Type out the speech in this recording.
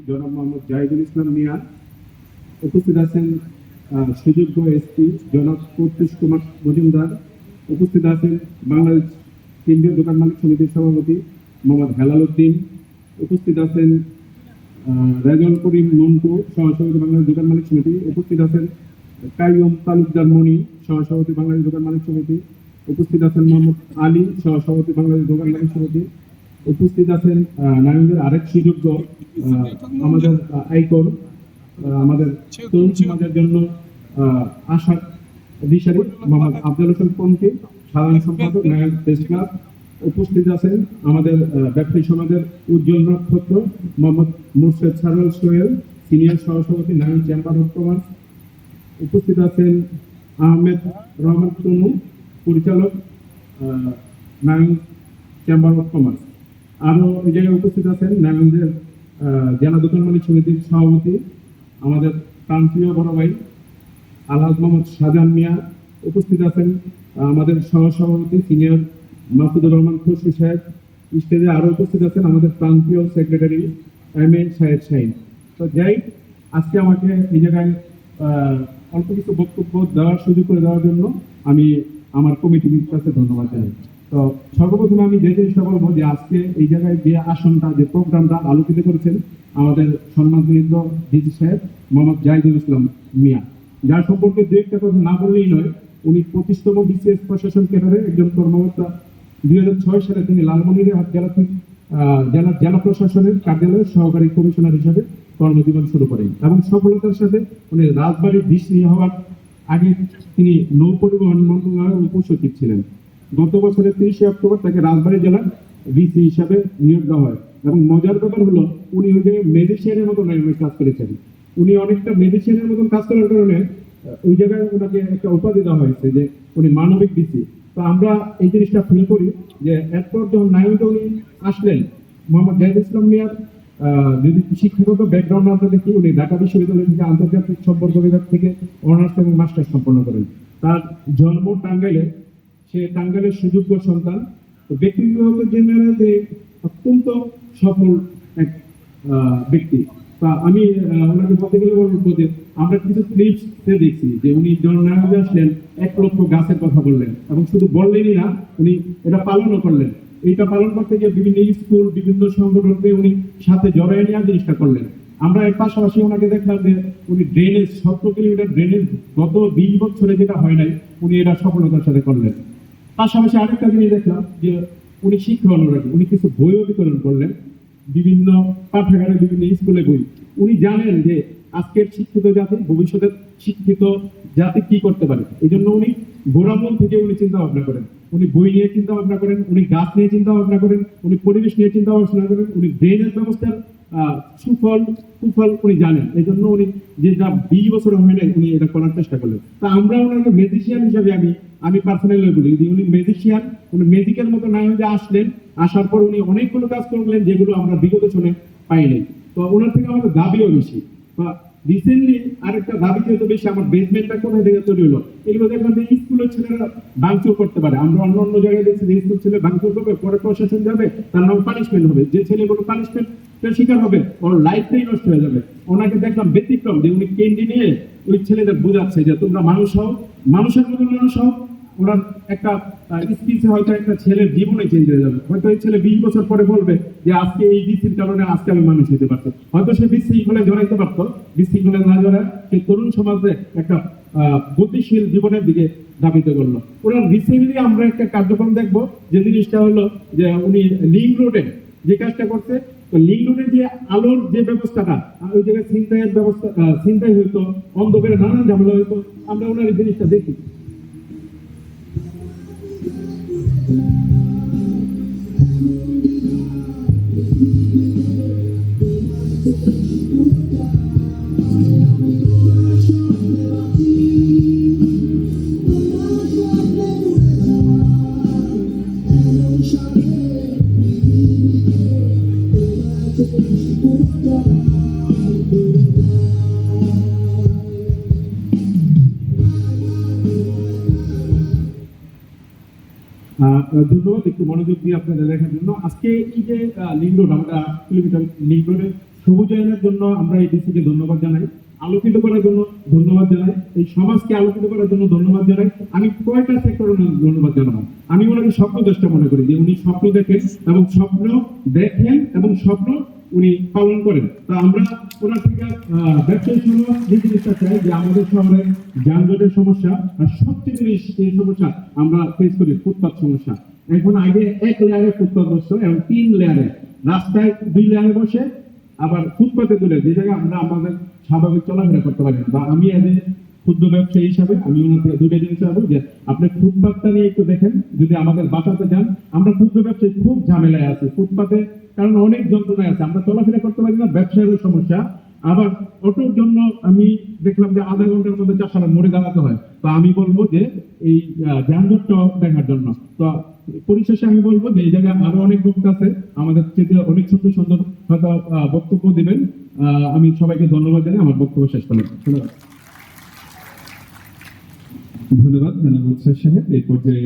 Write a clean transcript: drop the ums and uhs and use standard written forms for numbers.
জনাব মোহাম্মদ জাহিদুল ইসলাম মিয়া। উপস্থিত আছেন সুযোগ্য এসপি জনাব প্রত্যুষ কুমার মজুমদার। উপস্থিত আছেন বাংলাদেশ কেন্দ্রীয় দোকান মালিক সমিতির সভাপতি মোহাম্মদ হেলাল উদ্দিন। উপস্থিত আছেন রেজাউল করিম মন্টু, সহসভাপতি বাংলাদেশ দোকান মালিক সমিতি। উপস্থিত আছেন কাইয়ুম তালুকদার মনি, সহসভাপতি বাংলাদেশ দোকান মালিক সমিতি। উপস্থিত আছেন মোহাম্মদ আলী, সহসভাপতি বাংলাদেশ দোকান মালিক সমিতি। উপস্থিত আছেন নারায়ণগঞ্জের আরেক সুযোগ্য আমাদের আইকন, আমাদের তরুণ সমাজের জন্য আশা দিশারি মোহাম্মদ আফজাল হোসেন পন্থী, সাধারণ সম্পাদক নারায়ণ প্রেস ক্লাব। উপস্থিত আছেন আমাদের ব্যবসায়ী সমাজের উজ্জ্বল নক্ষত্র মোহাম্মদ মুর্শেদ সারওয়াল সোহেল, সিনিয়র সহসভাপতি নারায়ণ চেম্বার অফ কমার্স। উপস্থিত আছেন আহমেদ রহমান তনু, পরিচালক নারায়ণ চেম্বার অফ কমার্স। আরো এই জায়গায় উপস্থিত আছেন নারায়ণগঞ্জের জেলা দোকান মালিক সমিতির সভাপতি আমাদের প্রান্তীয় বড় ভাই আলহাজ মোহাম্মদ শাহজাহান মিয়া। উপস্থিত আছেন আমাদের সহসভাপতি সিনিয়র মাসুদুর রহমান খুশি সাহেব। স্টেজে আরো উপস্থিত আছেন আমাদের প্রান্তীয় সেক্রেটারি এম.এ. সাহেদ শাহিন। তো যাই, আজকে আমাকে এই জায়গায় অল্প কিছু বক্তব্য দেওয়ার সুযোগ করে দেওয়ার জন্য আমি আমার কমিটির কাছে ধন্যবাদ জানাই। তো সর্বপ্রথমে আমি যে জিনিসটা বলবো যে আজকে এই জায়গায় যে আসনটা, যে প্রোগ্রামটা আলোচিত করেছেন আমাদের সম্মানিত ডিসি সাহেব মোহাম্মদ জাহিদুল ইসলাম মিয়া, যার সম্পর্কে দু একটা কথা না বললেই নয়। উনি 25তম বিসিএস প্রশাসন ক্যাডারের একজন কর্মকর্তা। 2006 সালে তিনি লালমনিরহাট জেলা প্রশাসনের কার্যালয়ের সহকারী কমিশনার হিসেবে কর্মজীবন শুরু করেন এবং সফলতার সাথে উনি রাজবাড়ির ডিসি হওয়ার আগে তিনি নৌ পরিবহন মন্ত্রণালয়ের উপসচিব ছিলেন। গত বছরের 30 অক্টোবর তাকে রাজবাড়ী জেলার ভিসি হিসাবে নিয়োগ দেওয়া হয় এবং মজার ব্যাপার হলো উনি ওই জায়গায় ম্যাজিশিয়ানের মতো কাজ করেছেন। উনি অনেকটা ম্যাজিশিয়ানের মতন কাজ করার কারণে ওই জায়গায় ওনাকে একটা উপাধি দেওয়া হয়েছে যে উনি মানবিক ডিসি। তো আমরা এই জিনিসটা ফিল করি যে এরপর যখন নারায়ণগঞ্জে উনি আসলেন, মোহাম্মদ জাহিদুল ইসলাম মিয়ার যদি শিক্ষাগত ব্যাকগ্রাউন্ড আমরা দেখি, উনি ঢাকা বিশ্ববিদ্যালয় থেকে আন্তর্জাতিক সম্পর্ক বিভাগ থেকে অনার্স এবং মাস্টার্স সম্পন্ন করেন। তার জন্ম টাঙ্গাইলে, সে টাঙ্গাইলের সুযোগ্য সন্তান। তো ব্যক্তিগত জেনারেল যে অত্যন্ত সফল এক ব্যক্তি। তা আমি ওনাকে বলতে গেলে বলবো যে আমরা কিছু ক্লিপস দেখছি যে উনি জননায়কে আসলেন 1 লক্ষ গাছের কথা বললেন এবং শুধু বললেনই না, উনি এটা পালনও করলেন। এইটা পালন করতে গিয়ে বিভিন্ন স্কুল, বিভিন্ন সংগঠনকে উনি সাথে জড়াই নেওয়ার জিনিসটা করলেন। আমরা এর পাশাপাশি ওনাকে দেখলাম যে উনি ড্রেনেজ 17 কিলোমিটার ড্রেনেজ গত 20 বছরে যেটা হয় নাই, উনি এটা সফলতার সাথে করলেন। পাশাপাশি আরেকটা জিনিস দেখলাম যে উনি শিক্ষা অনুরাগী, উনি কিছু বইও বিতরণ করলেন বিভিন্ন পাঠাগারে, বিভিন্ন স্কুলে বই। উনি জানেন যে আজকের শিক্ষিত জাতি ভবিষ্যতের শিক্ষিত জাতি কি করতে পারে, এই জন্য উনি গোড়ামূল থেকে উনি চিন্তা ভাবনা করেন। উনি বই নিয়ে চিন্তা ভাবনা করেন, উনি গাছ নিয়ে চিন্তা ভাবনা করেন, উনি পরিবেশ নিয়ে চিন্তা ভাবনা করেন, উনি ড্রেনেজ ব্যবস্থার সুফল কুফল উনি জানেন। এই জন্য উনি যে যা 20 বছর হয় নাই উনি এটা করার চেষ্টা করলেন। তা আমরা ওনাকে ম্যাজিশিয়ান হিসাবে আমি পার্সোনালি বলি যে উনি ম্যাজিশিয়ান, উনি ম্যাজিকের মতো নারায়ণগঞ্জে আসলেন। আসার পর উনি অনেকগুলো কাজ করলেন যেগুলো আমরা বিগত সময়ে পাইনি। তো ওনার থেকে আমাদের দাবিও বেশি। রিসেন্টলি আরেকটা দাবি যেহেতু বেশি, আমার বেসমেন্টটা কোথায় থেকে তৈরি হলো, এগুলো দেখলাম যে স্কুলের ছেলেরা ভাঙচুর করতে পারে। আমরা অন্য অন্য জায়গায় দেখছি যে স্কুল ছেলে ভাঙচুর করবে, পরে প্রশাসন যাবে, তার নাম পানিশমেন্ট হবে। যে ছেলেগুলো পানিশমেন্টের শিকার হবে ওর লাইফটাই নষ্ট হয়ে যাবে। ওনাকে দেখলাম ব্যতিক্রম যে উনি কেন্দ্রে নিয়ে ওই ছেলেদের বোঝাচ্ছে যে তোমরা মানুষ হও, মানুষের মতো মানুষ হও। ওনার একটা স্পিচে হয়তো একটা ছেলের জীবনে চেঞ্জ হয়ে যাবে। হয়তো এই ছেলে 20 বছর পরে বলবে যে আজকে এই বিসির কারণে আজকে আমি মানুষ হতে পারতো। হয়তো সে বিশৃঙ্খলায় জড়াইতে পারতো, বিশৃঙ্খলায় না জড়ায় সে তরুণ সমাজে একটা গতিশীল জীবনের দিকে ধাবিত করলো। ওনার রিসেন্টলি আমরা একটা কার্যক্রম দেখবো যে জিনিসটা হলো যে উনি লিঙ্ক রোডে যে কাজটা করছে। তো লিঙ্ক রোডে যে আলোর যে ব্যবস্থাটা, ওই জায়গায় ছিনতাইয়ের ব্যবস্থা, ছিনতাই হইতো, অন্ধকারে নানান ঝামেলা হইতো, আমরা ওনার এই জিনিসটা দেখি। ধন্যবাদ একটু মনোযোগ দিয়ে আপনাদের দেখার জন্য। আজকে এই যে লিঙ্ক রোড, আমরা কিলোমিটার লিঙ্ক রোডে সবুজায়নের জন্য আমরা এই ডিসিকে ধন্যবাদ জানাই, আলোকিত করার জন্য ধন্যবাদ জানাই, এই সমাজকে আলোকিত করার জন্য ধন্যবাদ জানাই। আমি কয়টা সেক্টরের ধন্যবাদ জানাবো। আমি ওনাকে স্বপ্নদ্রষ্টা মনে করি, যে উনি স্বপ্ন দেখেন এবং স্বপ্ন উনি পালন করেন। তা আমরা ওনার থেকে ব্যবসায়ী সমাজ যে জিনিসটা চাই, যে আমাদের শহরে যানজটের সমস্যা, আর সবচেয়ে বেশি এই সমস্যা আমরা ফেস করি ফুটপাত সমস্যা। এখন আগে এক লেয়ারে ফুটপাত বসতো, এবং 3 লেয়ারে, রাস্তায় 2 লেয়ারে বসে, আবার ফুটপাতে তুলে, যে জায়গায় আমরা আমাদের স্বাভাবিক চলাফেরা করতে পারি না। বা আমি এদের ক্ষুদ্র ব্যবসায়ী হিসাবে আমি ওনাকে দুটো জিনিস চাইবো, যে আপনি ফুটপাতটা নিয়ে একটু দেখেন, যদি আমাদের বাঁচাতে যান। আমরা ক্ষুদ্র ব্যবসায়ী খুব ঝামেলায় আছি ফুটপাতে, কারণ অনেক যন্ত্রণায় আছে, আমরা চলাফেরা করতে পারি না, ব্যবসায়ের সমস্যা। আবার অটোর জন্য আমি দেখলাম যে আধা ঘন্টার মধ্যে 4 সালে মোড়ে দাঁড়াতে হয়। তো আমি বলবো যে এই যানজটটা দেখার জন্য, তো পরিশেষে আমি বলবো যে এই জায়গায় আরো অনেক বক্তা আছে, আমাদের থেকে অনেক সুন্দর সুন্দর হয়তো বক্তব্য দিবেন। আমি সবাইকে ধন্যবাদ জানাই, আমার বক্তব্য শেষ করলাম। ধন্যবাদ। ধন্যবাদ জানাবো সাহেব। এই পর্যায়ে